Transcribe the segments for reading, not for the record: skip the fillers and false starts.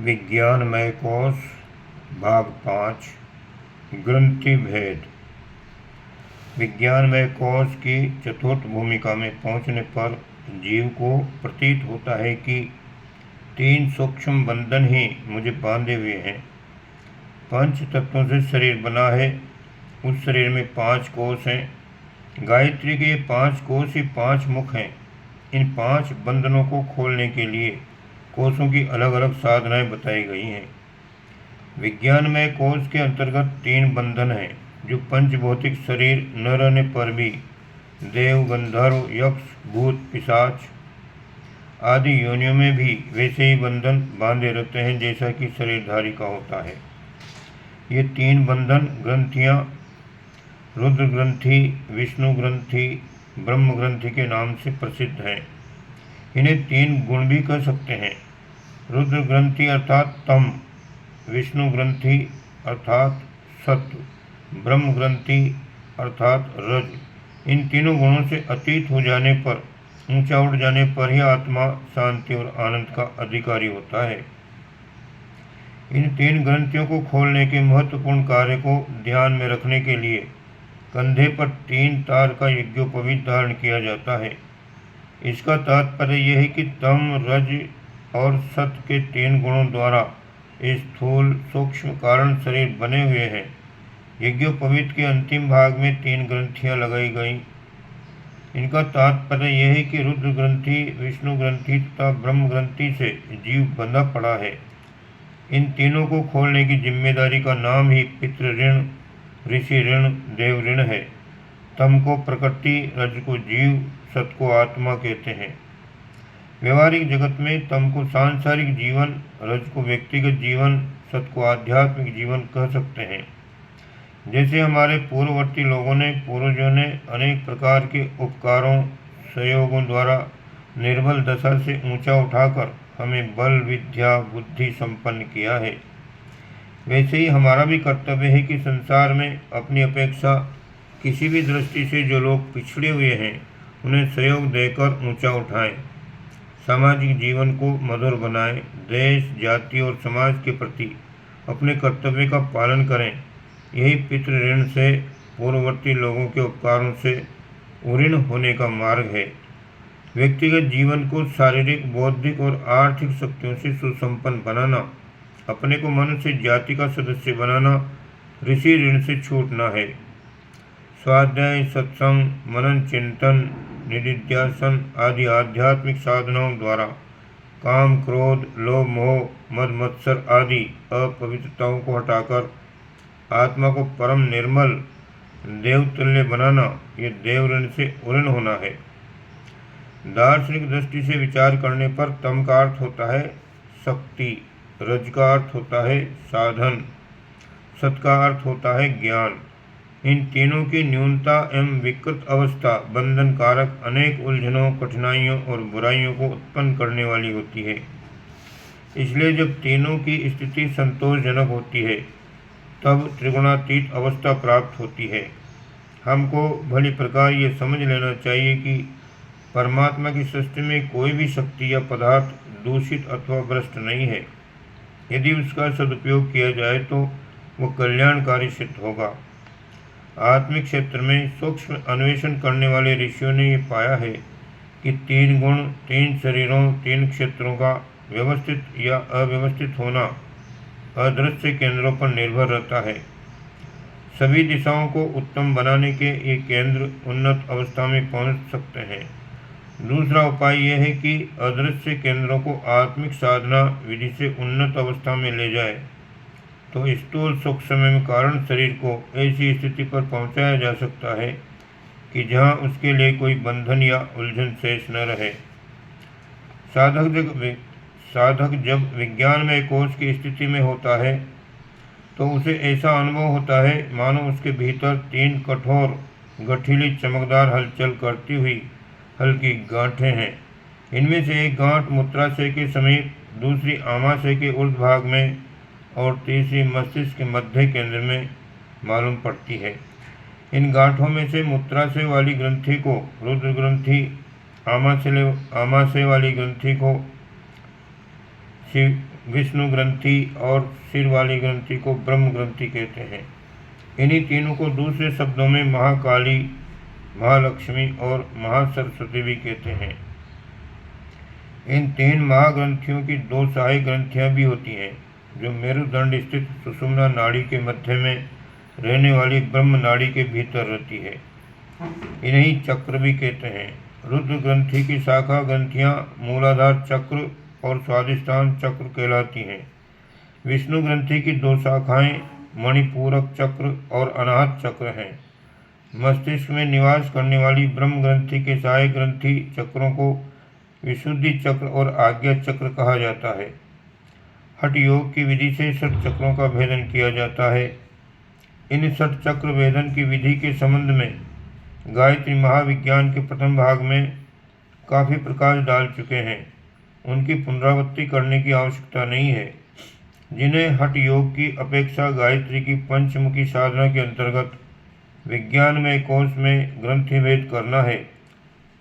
विज्ञानमय कोश भाग 5 ग्रंथि भेद। विज्ञानमय कोश की चतुर्थ भूमिका में पहुंचने पर जीव को प्रतीत होता है कि 3 सूक्ष्म बंधन ही मुझे बांधे हुए हैं। 5 तत्वों से शरीर बना है। उस शरीर में 5 कोश हैं। गायत्री के 5 कोश ही 5 मुख हैं। इन 5 बंधनों को खोलने के लिए कोशों की अलग अलग साधनाएं बताई गई हैं। विज्ञानमय कोश के अंतर्गत 3 बंधन हैं जो पंचभौतिक शरीर न रहने पर भी देव, गंधर्व, यक्ष, भूत, पिशाच आदि योनियों में भी वैसे ही बंधन बांधे रहते हैं जैसा कि शरीरधारी का होता है। ये 3 बंधन ग्रंथियाँ रुद्र ग्रंथि, विष्णु ग्रंथि, ब्रह्म ग्रंथि के नाम से प्रसिद्ध हैं। इन्हें 3 गुण भी कह सकते हैं। रुद्र ग्रंथि अर्थात तम, विष्णु ग्रंथि अर्थात सत्व, ब्रह्म ग्रंथि अर्थात रज। इन तीनों गुणों से अतीत हो जाने पर, ऊंचा उठ जाने पर ही आत्मा शांति और आनंद का अधिकारी होता है। इन 3 ग्रंथियों को खोलने के महत्वपूर्ण कार्य को ध्यान में रखने के लिए कंधे पर 3 तार का यज्ञोपवीत धारण किया जाता है। इसका तात्पर्य यह है कि तम, रज और सत के 3 गुणों द्वारा स्थूल सूक्ष्म कारण शरीर बने हुए हैं। यज्ञोपवीत के अंतिम भाग में 3 ग्रंथियां लगाई गईं। इनका तात्पर्य यह है कि रुद्र ग्रंथि, विष्णु ग्रंथि तथा ब्रह्म ग्रंथि से जीव बंधा पड़ा है। इन तीनों को खोलने की जिम्मेदारी का नाम ही पितृ ऋण, ऋषि ऋण, देव ऋण है। तम को प्रकृति, रज को जीव, सत को आत्मा कहते हैं। व्यवहारिक जगत में तम को सांसारिक जीवन, रज को व्यक्तिगत जीवन, सत को आध्यात्मिक जीवन कह सकते हैं। जैसे हमारे पूर्ववर्ती लोगों ने, पूर्वजों ने अनेक प्रकार के उपकारों, सहयोगों द्वारा निर्बल दशा से ऊंचा उठाकर हमें बल, विद्या, बुद्धि संपन्न किया है, वैसे ही हमारा भी कर्तव्य है कि संसार में अपनी अपेक्षा किसी भी दृष्टि से जो लोग पिछड़े हुए हैं उन्हें सहयोग देकर ऊंचा उठाएं, सामाजिक जीवन को मधुर बनाएं, देश, जाति और समाज के प्रति अपने कर्तव्य का पालन करें। यही पितृ ऋण से, पूर्ववर्ती लोगों के उपकारों से उऋण होने का मार्ग है। व्यक्तिगत जीवन को शारीरिक, बौद्धिक और आर्थिक शक्तियों से सुसंपन्न बनाना, अपने को मनुष्य जाति का सदस्य बनाना ऋषि ऋण से छूटना है। स्वाध्याय, सत्संग, मनन, चिंतन, निधिध्यासन आदि आध्यात्मिक साधनाओं द्वारा काम, क्रोध, लोभ, मोह, मद, मत्सर आदि अपवित्रताओं को हटाकर आत्मा को परम निर्मल देवतुल्य बनाना, ये देव ऋण से उऋण होना है। दार्शनिक दृष्टि से विचार करने पर तम का अर्थ होता है शक्ति, रज का अर्थ होता है साधन, सत का अर्थ होता है ज्ञान। इन तीनों की न्यूनता एवं विकृत अवस्था बंधन कारक, अनेक उलझनों, कठिनाइयों और बुराइयों को उत्पन्न करने वाली होती है। इसलिए जब तीनों की स्थिति संतोषजनक होती है तब त्रिगुणातीत अवस्था प्राप्त होती है। हमको भली प्रकार ये समझ लेना चाहिए कि परमात्मा की सृष्टि में कोई भी शक्ति या पदार्थ दूषित अथवा भ्रष्ट नहीं है। यदि उसका सदुपयोग किया जाए तो वह कल्याणकारी सिद्ध होगा। आत्मिक क्षेत्र में सूक्ष्म अन्वेषण करने वाले ऋषियों ने ये पाया है कि 3 गुण, 3 शरीरों, 3 क्षेत्रों का व्यवस्थित या अव्यवस्थित होना अदृश्य केंद्रों पर निर्भर रहता है। सभी दिशाओं को उत्तम बनाने के ये केंद्र उन्नत अवस्था में पहुंच सकते हैं। दूसरा उपाय यह है कि अदृश्य केंद्रों को आत्मिक साधना विधि से उन्नत अवस्था में ले जाए तो स्थूल सूक्ष्म में कारण शरीर को ऐसी स्थिति पर पहुंचाया जा सकता है कि जहां उसके लिए कोई बंधन या उलझन शेष न रहे। साधक जब विज्ञानमय कोश की स्थिति में होता है तो उसे ऐसा अनुभव होता है मानो उसके भीतर 3 कठोर, गठीली, चमकदार, हलचल करती हुई हल्की गांठें हैं। इनमें से एक गांठ मूत्राशय के समीप, दूसरी आमाशय के ऊर्ध्व भाग में और तीसरी मस्तिष्क के मध्य केंद्र में मालूम पड़ती है। इन गांठों में से मूत्राशय वाली ग्रंथि को रुद्र ग्रंथि, आमाशय वाली ग्रंथि को विष्णु ग्रंथि और सिर वाली ग्रंथि को ब्रह्म ग्रंथि कहते हैं। इन्हीं तीनों को दूसरे शब्दों में महाकाली, महालक्ष्मी और महासरस्वती भी कहते हैं। इन तीन महाग्रंथियों की दो सहायक ग्रंथियां भी होती हैं, जो मेरुदंड स्थित सुषुम्ना नाड़ी के मध्य में रहने वाली ब्रह्म नाड़ी के भीतर रहती है। इन्हीं चक्र भी कहते हैं। रुद्र ग्रंथि की शाखा ग्रंथियां मूलाधार चक्र और स्वादिष्ठान चक्र कहलाती हैं। विष्णु ग्रंथि की दो शाखाएं मणिपूरक चक्र और अनाहत चक्र हैं। मस्तिष्क में निवास करने वाली ब्रह्म ग्रंथि के सहायक ग्रंथि चक्रों को विशुद्धि चक्र और आज्ञा चक्र कहा जाता है। हठ योग की विधि से षट चक्रों का भेदन किया जाता है। इन षट चक्र भेदन की विधि के संबंध में गायत्री महाविज्ञान के प्रथम भाग में काफ़ी प्रकाश डाल चुके हैं। उनकी पुनरावृत्ति करने की आवश्यकता नहीं है। जिन्हें हठ योग की अपेक्षा गायत्री की पंचमुखी साधना के अंतर्गत विज्ञानमय कोश में ग्रंथिभेद करना है,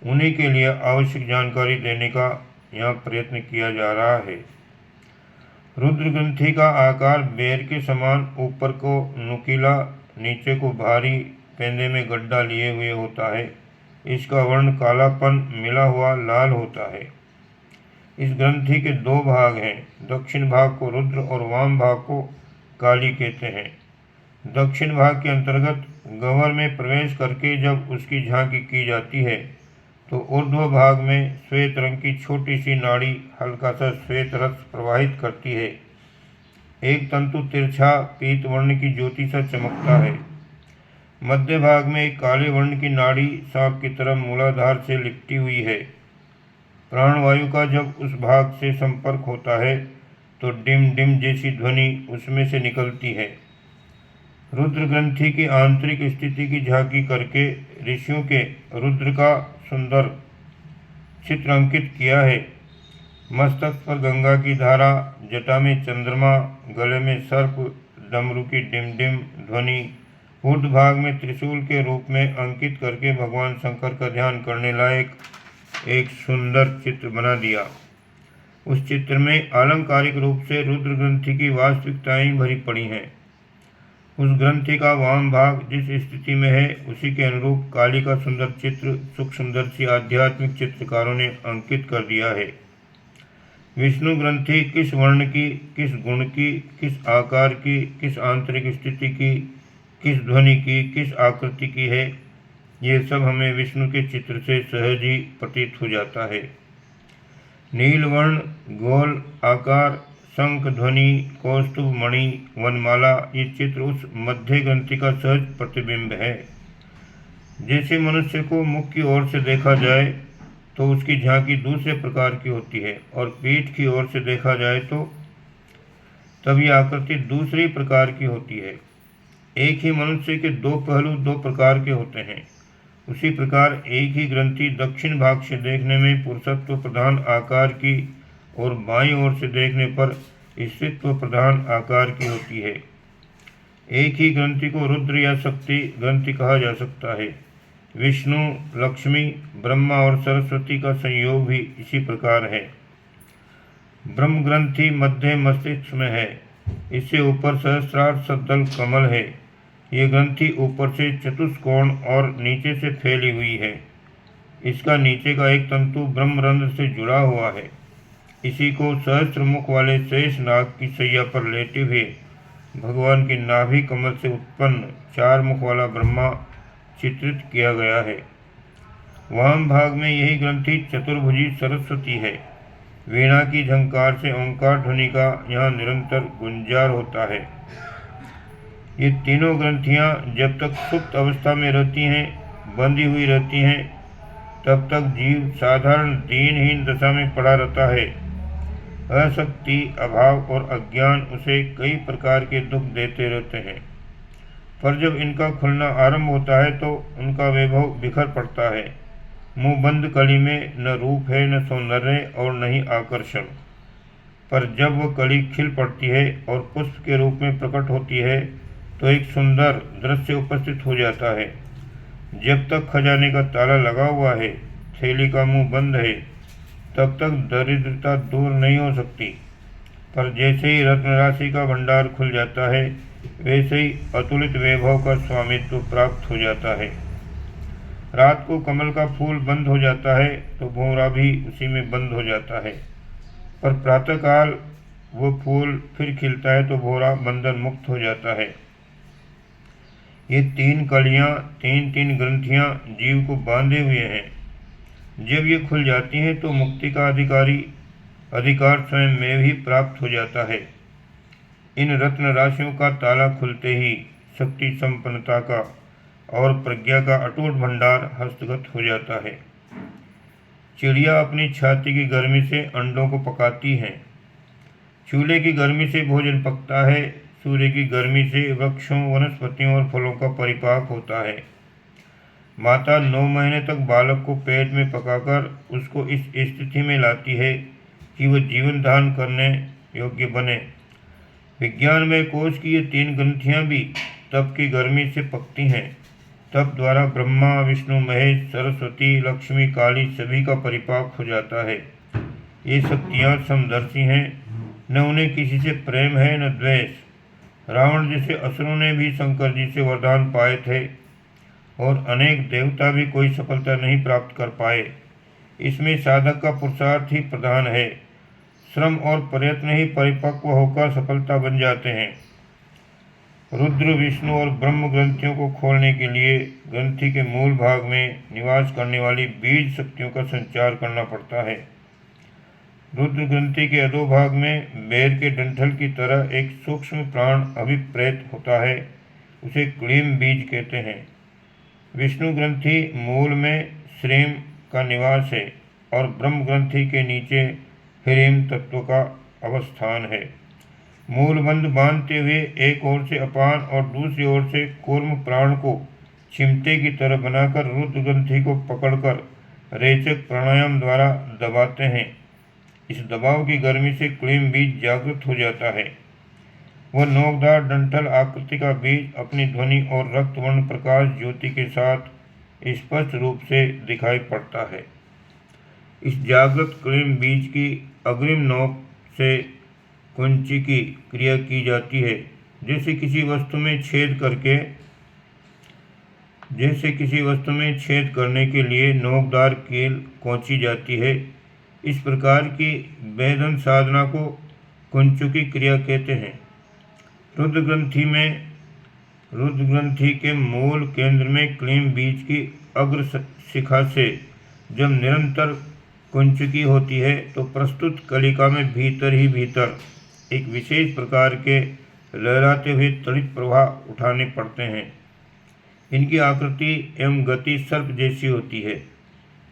उन्हीं के लिए आवश्यक जानकारी देने का यहाँ प्रयत्न किया जा रहा है। रुद्र ग्रंथि का आकार बेर के समान ऊपर को नुकीला, नीचे को भारी पेंदे में गड्ढा लिए हुए होता है। इसका वर्ण कालापन मिला हुआ लाल होता है। इस ग्रंथि के दो भाग हैं। दक्षिण भाग को रुद्र और वाम भाग को काली कहते हैं। दक्षिण भाग के अंतर्गत गह्वर में प्रवेश करके जब उसकी झांकी की जाती है तो ऊर्ध्व भाग में श्वेत रंग की छोटी सी नाड़ी हल्का सा श्वेत रस प्रवाहित करती है। एक तंतु तिरछा पीत वर्ण की ज्योति सा चमकता है। मध्य भाग में एक काले वर्ण की नाड़ी सांप की तरह मूलाधार से लिपटी हुई है। प्राणवायु का जब उस भाग से संपर्क होता है तो डिम डिम जैसी ध्वनि उसमें से निकलती है। रुद्र ग्रंथि की आंतरिक स्थिति की झांकी करके ऋषियों के रुद्र का सुंदर चित्र अंकित किया है। मस्तक पर गंगा की धारा, जटा में चंद्रमा, गले में सर्प, डमरू की डिम डिम ध्वनि, ऊर्ध्व भाग में त्रिशूल के रूप में अंकित करके भगवान शंकर का ध्यान करने लायक एक सुंदर चित्र बना दिया। उस चित्र में आलंकारिक रूप से रुद्र ग्रंथि की वास्तविकताएं भरी पड़ी हैं। उस ग्रंथि का वाम भाग जिस स्थिति में है उसी के अनुरूप काली का सुंदर चित्र सूक्ष्मदर्शी आध्यात्मिक चित्रकारों ने अंकित कर दिया है। विष्णु ग्रंथि किस वर्ण की, किस गुण की, किस आकार की, किस आंतरिक स्थिति की, किस ध्वनि की, किस आकृति की है, ये सब हमें विष्णु के चित्र से सहज ही प्रतीत हो जाता है। नीलवर्ण, गोल आकार, शंख ध्वनि, कौस्तुभ मणि, वनमाला, ये चित्र उस मध्य ग्रंथि का सहज प्रतिबिंब है। जैसे मनुष्य को मुख की ओर से देखा जाए तो उसकी झांकी दूसरे प्रकार की होती है और पीठ की ओर से देखा जाए तो तब यह आकृति दूसरी प्रकार की होती है। एक ही मनुष्य के दो पहलू दो प्रकार के होते हैं। उसी प्रकार एक ही ग्रंथि दक्षिण भाग से देखने में पुरुषत्व प्रधान आकार की और बाईं ओर से देखने पर स्त्रीत्व प्रधान आकार की होती है। एक ही ग्रंथि को रुद्र या शक्ति ग्रंथि कहा जा सकता है। विष्णु, लक्ष्मी, ब्रह्मा और सरस्वती का संयोग भी इसी प्रकार है। ब्रह्म ग्रंथि मध्य मस्तिष्क में है। इससे ऊपर सहस्त्रार सद्दल कमल है। ये ग्रंथि ऊपर से चतुष्कोण और नीचे से फैली हुई है। इसका नीचे का एक तंतु ब्रह्मरंध्र से जुड़ा हुआ है। इसी को सहस्त्र मुख वाले शेष नाग की सैया पर लेटे हुए भगवान की नाभि कमल से उत्पन्न चार मुख वाला ब्रह्मा चित्रित किया गया है। वाम भाग में यही ग्रंथि चतुर्भुजी सरस्वती है। वीणा की झंकार से ओंकार ध्वनि का यहाँ निरंतर गुंजार होता है। ये तीनों ग्रंथियाँ जब तक सुप्त अवस्था में रहती हैं, बंधी हुई रहती हैं, तब तक जीव साधारण दीनहीन दशा में पड़ा रहता है। अशक्ति, अभाव और अज्ञान उसे कई प्रकार के दुख देते रहते हैं, पर जब इनका खुलना आरंभ होता है तो उनका वैभव बिखर पड़ता है। मुंह बंद कली में न रूप है, न सौंदर्य और न ही आकर्षण, पर जब वह कली खिल पड़ती है और पुष्प के रूप में प्रकट होती है तो एक सुंदर दृश्य उपस्थित हो जाता है। जब तक खजाने का ताला लगा हुआ है, थैली का मुंह बंद है, तब तक दरिद्रता दूर नहीं हो सकती। पर जैसे ही रत्न राशि का भंडार खुल जाता है, वैसे ही अतुलित वैभव का स्वामित्व प्राप्त हो जाता है। रात को कमल का फूल बंद हो जाता है तो भंवरा भी उसी में बंद हो जाता है, पर प्रातःकाल वो फूल फिर खिलता है तो भंवरा बंधन मुक्त हो जाता है। ये तीन कलियां, तीन तीन ग्रंथियां जीव को बांधे हुए हैं। जब ये खुल जाती हैं तो मुक्ति का अधिकार स्वयं में ही प्राप्त हो जाता है। इन रत्न राशियों का ताला खुलते ही शक्ति संपन्नता का और प्रज्ञा का अटूट भंडार हस्तगत हो जाता है। चिड़िया अपनी छाती की गर्मी से अंडों को पकाती हैं। चूल्हे की गर्मी से भोजन पकता है। सूर्य की गर्मी से वृक्षों, वनस्पतियों और फलों का परिपाक होता है। माता 9 महीने तक बालक को पेट में पकाकर उसको इस स्थिति में लाती है कि वह जीवन धारण करने योग्य बने। विज्ञान में कोश की ये 3 ग्रंथियां भी तप की गर्मी से पकती हैं। तप द्वारा ब्रह्मा, विष्णु, महेश, सरस्वती, लक्ष्मी, काली सभी का परिपाक हो जाता है। ये शक्तियाँ समदर्शी हैं, न उन्हें किसी से प्रेम है न द्वेष। रावण जैसे असुरों ने भी शंकर जी से वरदान पाए थे और अनेक देवता भी कोई सफलता नहीं प्राप्त कर पाए। इसमें साधक का पुरुषार्थ ही प्रधान है। श्रम और प्रयत्न ही परिपक्व होकर सफलता बन जाते हैं। रुद्र, विष्णु और ब्रह्म ग्रंथियों को खोलने के लिए ग्रंथि के मूल भाग में निवास करने वाली बीज शक्तियों का संचार करना पड़ता है। रुद्र ग्रंथि के अधोभाग में बेर के डंठल की तरह एक सूक्ष्म प्राण अभिप्रेत होता है, उसे क्लीम बीज कहते हैं। विष्णु ग्रंथि मूल में श्रीम का निवास है और ब्रह्म ग्रंथि के नीचे ह्रीम तत्व का अवस्थान है। मूलबंध बांधते हुए एक ओर से अपान और दूसरी ओर से कूर्म प्राण को चिमटे की तरह बनाकर रुद्र ग्रंथि को पकड़कर रेचक प्राणायाम द्वारा दबाते हैं। इस दबाव की गर्मी से क्लीम बीज जागृत हो जाता है। वह नोकदार डंठल आकृति का बीज अपनी ध्वनि और रक्तवर्ण प्रकाश ज्योति के साथ स्पष्ट रूप से दिखाई पड़ता है। इस जागृत क्लीम बीज की अग्रिम नोक से कुंची की क्रिया की जाती है। जैसे किसी वस्तु में छेद करने के लिए नोकदार कील कोंची जाती है, इस प्रकार की वेदन साधना को कुंचुकी क्रिया कहते हैं। रुद्र ग्रंथि के मूल केंद्र में क्लीम बीज की अग्र शिखा से जब निरंतर कुंचुकी होती है तो प्रस्तुत कलिका में भीतर ही भीतर एक विशेष प्रकार के लहराते हुए तड़ित प्रवाह उठाने पड़ते हैं। इनकी आकृति एवं गति सर्प जैसी होती है।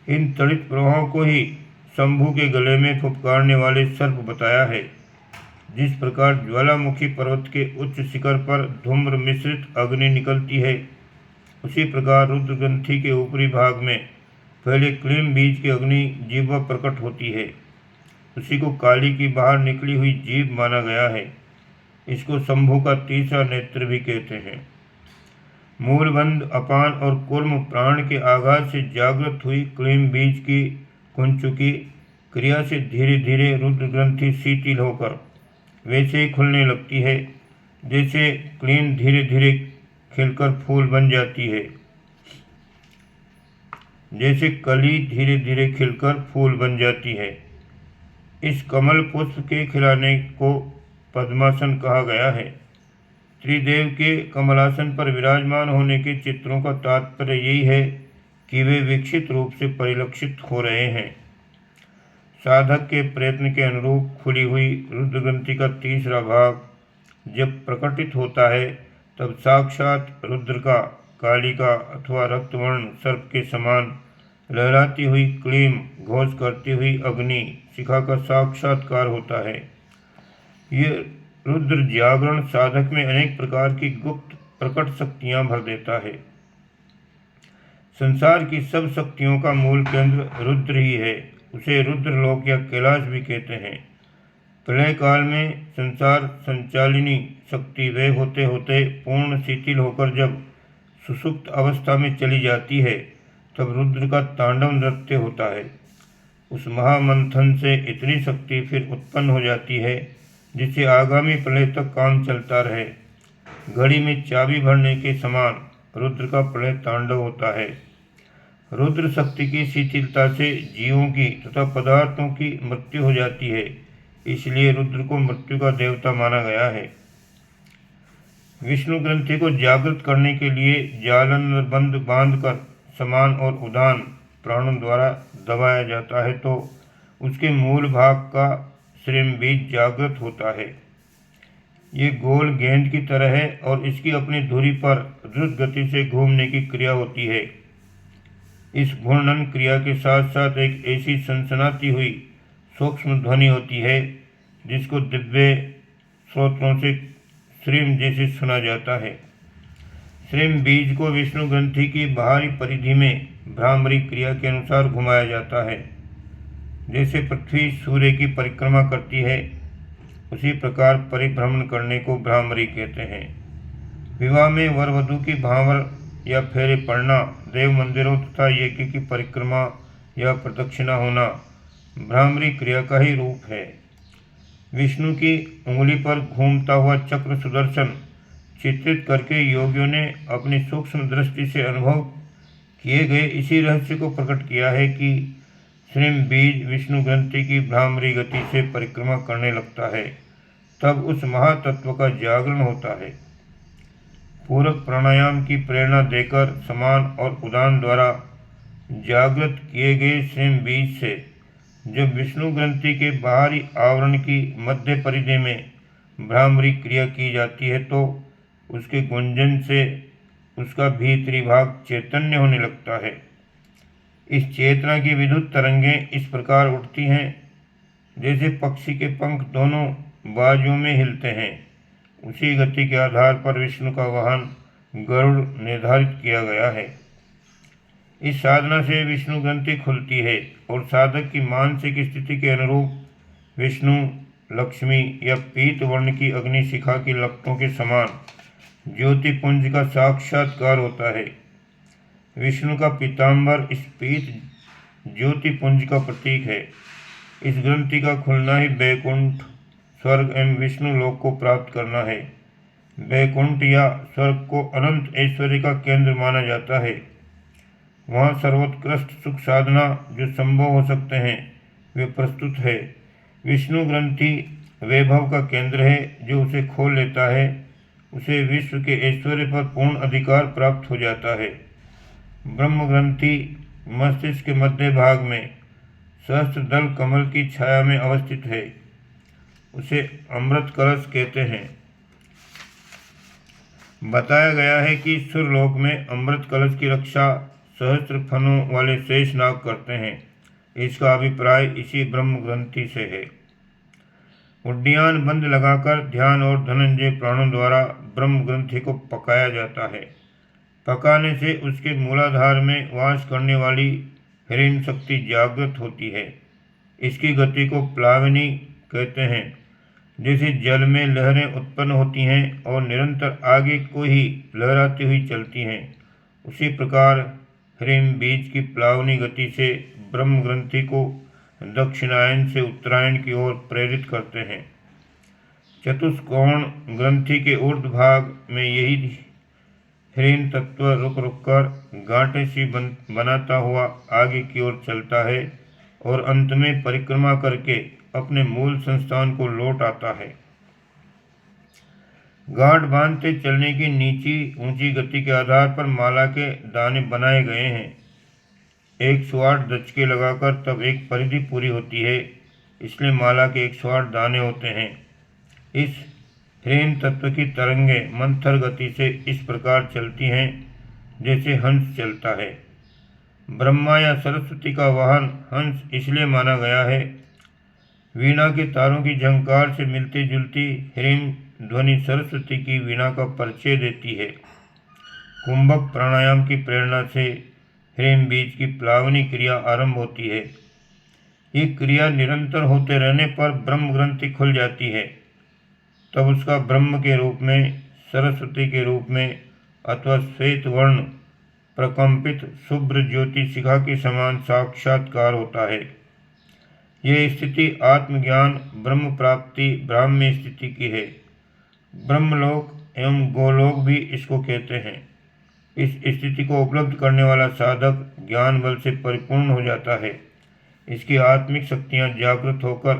इन तड़ित प्रवाहों को ही शंभु के गले में फुफकारने वाले सर्प बताया है। जिस प्रकार ज्वालामुखी पर्वत के उच्च शिखर पर धूम्र मिश्रित अग्नि निकलती है, उसी प्रकार रुद्र ग्रंथि के ऊपरी भाग में पहले क्लीम बीज की अग्नि जिह्वा प्रकट होती है। उसी को काली की बाहर निकली हुई जीभ माना गया है। इसको शंभु का तीसरा नेत्र भी कहते हैं। मूलबंध, अपान और कूर्म प्राण के आघात से जागृत हुई क्लीम बीज की कुंचुकी क्रिया से धीरे धीरे रुद्र ग्रंथि शिथिल होकर वैसे ही खुलने लगती है जैसे क्लीम धीरे धीरे खिलकर फूल बन जाती है। जैसे कली धीरे धीरे खिलकर फूल बन जाती है। इस कमल पुष्प के खिलाने को पद्मासन कहा गया है। त्रिदेव के कमलासन पर विराजमान होने के चित्रों का तात्पर्य यही है कि वे विकसित रूप से परिलक्षित हो रहे हैं। साधक के प्रयत्न के अनुरूप खुली हुई रुद्र ग्रंथि का तीसरा भाग जब प्रकटित होता है, तब साक्षात रुद्र का कालिका अथवा रक्तवर्ण सर्प के समान लहराती हुई क्लीम घोष करती हुई अग्नि शिखा का साक्षात्कार होता है। ये रुद्र जागरण साधक में अनेक प्रकार की गुप्त प्रकट शक्तियां भर देता है। संसार की सब शक्तियों का मूल केंद्र रुद्र ही है। उसे रुद्रलोक या कैलाश भी कहते हैं। प्रलय काल में संसार संचालिनी शक्ति वे होते होते पूर्ण शिथिल होकर जब सुषुप्त अवस्था में चली जाती है, तब रुद्र का तांडव नृत्य होता है। उस महामंथन से इतनी शक्ति फिर उत्पन्न हो जाती है जिससे आगामी प्रलय तक काम चलता रहे। घड़ी में चाबी भरने के समान रुद्र का प्रलय तांडव होता है। रुद्र शक्ति की शिथिलता से जीवों की तथा पदार्थों की मृत्यु हो जाती है, इसलिए रुद्र को मृत्यु का देवता माना गया है। विष्णु ग्रंथि को जागृत करने के लिए जालन बंद बांधकर समान और उदान प्राणों द्वारा दबाया जाता है तो उसके मूल भाग का श्रेम बीज जागृत होता है। ये गोल गेंद की तरह है और इसकी अपनी धुरी पर द्रुत गति से घूमने की क्रिया होती है। इस घूर्णन क्रिया के साथ साथ एक ऐसी सनसनाती हुई सूक्ष्म ध्वनि होती है जिसको दिव्य स्रोतों से श्रीम जैसे सुना जाता है। श्रीम बीज को विष्णु ग्रंथि की बाहरी परिधि में भ्रामरी क्रिया के अनुसार घुमाया जाता है। जैसे पृथ्वी सूर्य की परिक्रमा करती है, उसी प्रकार परिभ्रमण करने को भ्रामरी कहते हैं। विवाह में वर वधू की भांवर या फेरे पड़ना, देव मंदिरों तथा यज्ञ की परिक्रमा या प्रदक्षिणा होना भ्रामरी क्रिया का ही रूप है। विष्णु की उंगली पर घूमता हुआ चक्र सुदर्शन चित्रित करके योगियों ने अपनी सूक्ष्म दृष्टि से अनुभव किए गए इसी रहस्य को प्रकट किया है कि श्रीम बीज विष्णु ग्रंथि की भ्रामरी गति से परिक्रमा करने लगता है, तब उस महातत्व का जागरण होता है। पूरक प्राणायाम की प्रेरणा देकर समान और उदान द्वारा जागृत किए गए श्रीम बीज से जब विष्णु ग्रंथि के बाहरी आवरण की मध्य परिधि में भ्रामरी क्रिया की जाती है तो उसके गुंजन से उसका भीतरी भाग चैतन्य होने लगता है। इस चेतना की विद्युत तरंगें इस प्रकार उठती हैं जैसे पक्षी के पंख दोनों बाजुओं में हिलते हैं। उसी गति के आधार पर विष्णु का वाहन गरुड़ निर्धारित किया गया है। इस साधना से विष्णु ग्रंथि खुलती है और साधक की मानसिक स्थिति के अनुरूप विष्णु लक्ष्मी या पीत वर्ण की अग्नि शिखा की लपटों के समान ज्योतिपुंज का साक्षात्कार होता है। विष्णु का पीताम्बर इस पीत ज्योतिपुंज का प्रतीक है। इस ग्रंथि का खुलना ही बैकुंठ स्वर्ग एवं विष्णु लोक को प्राप्त करना है। बैकुंठ या स्वर्ग को अनंत ऐश्वर्य का केंद्र माना जाता है। वहाँ सर्वोत्कृष्ट सुख साधना जो संभव हो सकते हैं वे प्रस्तुत है। विष्णु ग्रंथि वैभव का केंद्र है, जो उसे खोल लेता है उसे विश्व के ऐश्वर्य पर पूर्ण अधिकार प्राप्त हो जाता है। ब्रह्म ग्रंथि मस्तिष्क के मध्य भाग में सहस्त्रदल कमल की छाया में अवस्थित है। उसे अमृत कलश कहते हैं। बताया गया है कि सुरलोक में अमृत कलश की रक्षा सहस्त्र फनों वाले शेषनाग करते हैं। इसका अभिप्राय इसी ब्रह्म ग्रंथि से है। उड्डयन बंद लगाकर ध्यान और धनंजय प्राणों द्वारा ब्रह्म ग्रंथि को पकाया जाता है। पकाने से उसके मूलाधार में वास करने वाली ह्रीं शक्ति जागृत होती है। इसकी गति को प्लावनी कहते हैं। जैसे जल में लहरें उत्पन्न होती हैं और निरंतर आगे को ही लहराती हुई चलती हैं, उसी प्रकार ह्रीं बीज की प्लावनी गति से ब्रह्म ग्रंथि को दक्षिणायन से उत्तरायण की ओर प्रेरित करते हैं। चतुष्कोण ग्रंथि के ऊर्ध्व भाग में यही ह्रीं तत्व रुक रुक कर गांठें सी बनाता हुआ आगे की ओर चलता है और अंत में परिक्रमा करके अपने मूल संस्थान को लौट आता है। गांठ बांधते चलने की नीची ऊंची गति के आधार पर माला के दाने बनाए गए हैं। 108 दचके लगाकर तब एक परिधि पूरी होती है, इसलिए माला के 108 दाने होते हैं। इस ह्रीं तत्व की तरंगें मंथर गति से इस प्रकार चलती हैं जैसे हंस चलता है। ब्रह्मा या सरस्वती का वाहन हंस इसलिए माना गया है। वीणा के तारों की झंकार से मिलती जुलती ह्रीं ध्वनि सरस्वती की वीणा का परिचय देती है। कुंभक प्राणायाम की प्रेरणा से ह्रीं बीज की प्लावनी क्रिया आरंभ होती है। ये क्रिया निरंतर होते रहने पर ब्रह्म ग्रंथि खुल जाती है। तब उसका ब्रह्म के रूप में, सरस्वती के रूप में अथवा श्वेत वर्ण प्रकंपित शुभ्र ज्योति शिखा के समान साक्षात्कार होता है। यह स्थिति आत्मज्ञान, ब्रह्म प्राप्ति, ब्राह्म्य स्थिति की है। ब्रह्मलोक एवं गोलोक भी इसको कहते हैं। इस स्थिति को उपलब्ध करने वाला साधक ज्ञान बल से परिपूर्ण हो जाता है। इसकी आत्मिक शक्तियाँ जागृत होकर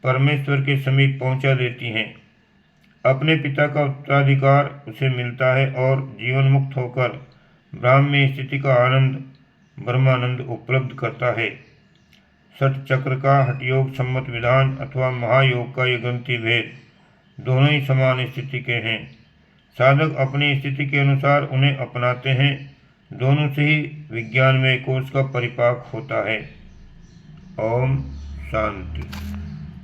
परमेश्वर के समीप पहुँचा देती हैं। अपने पिता का उत्तराधिकार उसे मिलता है और जीवन मुक्त होकर ब्राह्म्य स्थिति का आनंद, ब्रह्मानंद उपलब्ध करता है। षट चक्र का हठयोग सम्मत विधान अथवा महायोग का ये ग्रंथि भेद दोनों ही समान स्थिति के हैं। साधक अपनी स्थिति के अनुसार उन्हें अपनाते हैं। दोनों से ही विज्ञानमय कोश का परिपाक होता है। ओम शांति।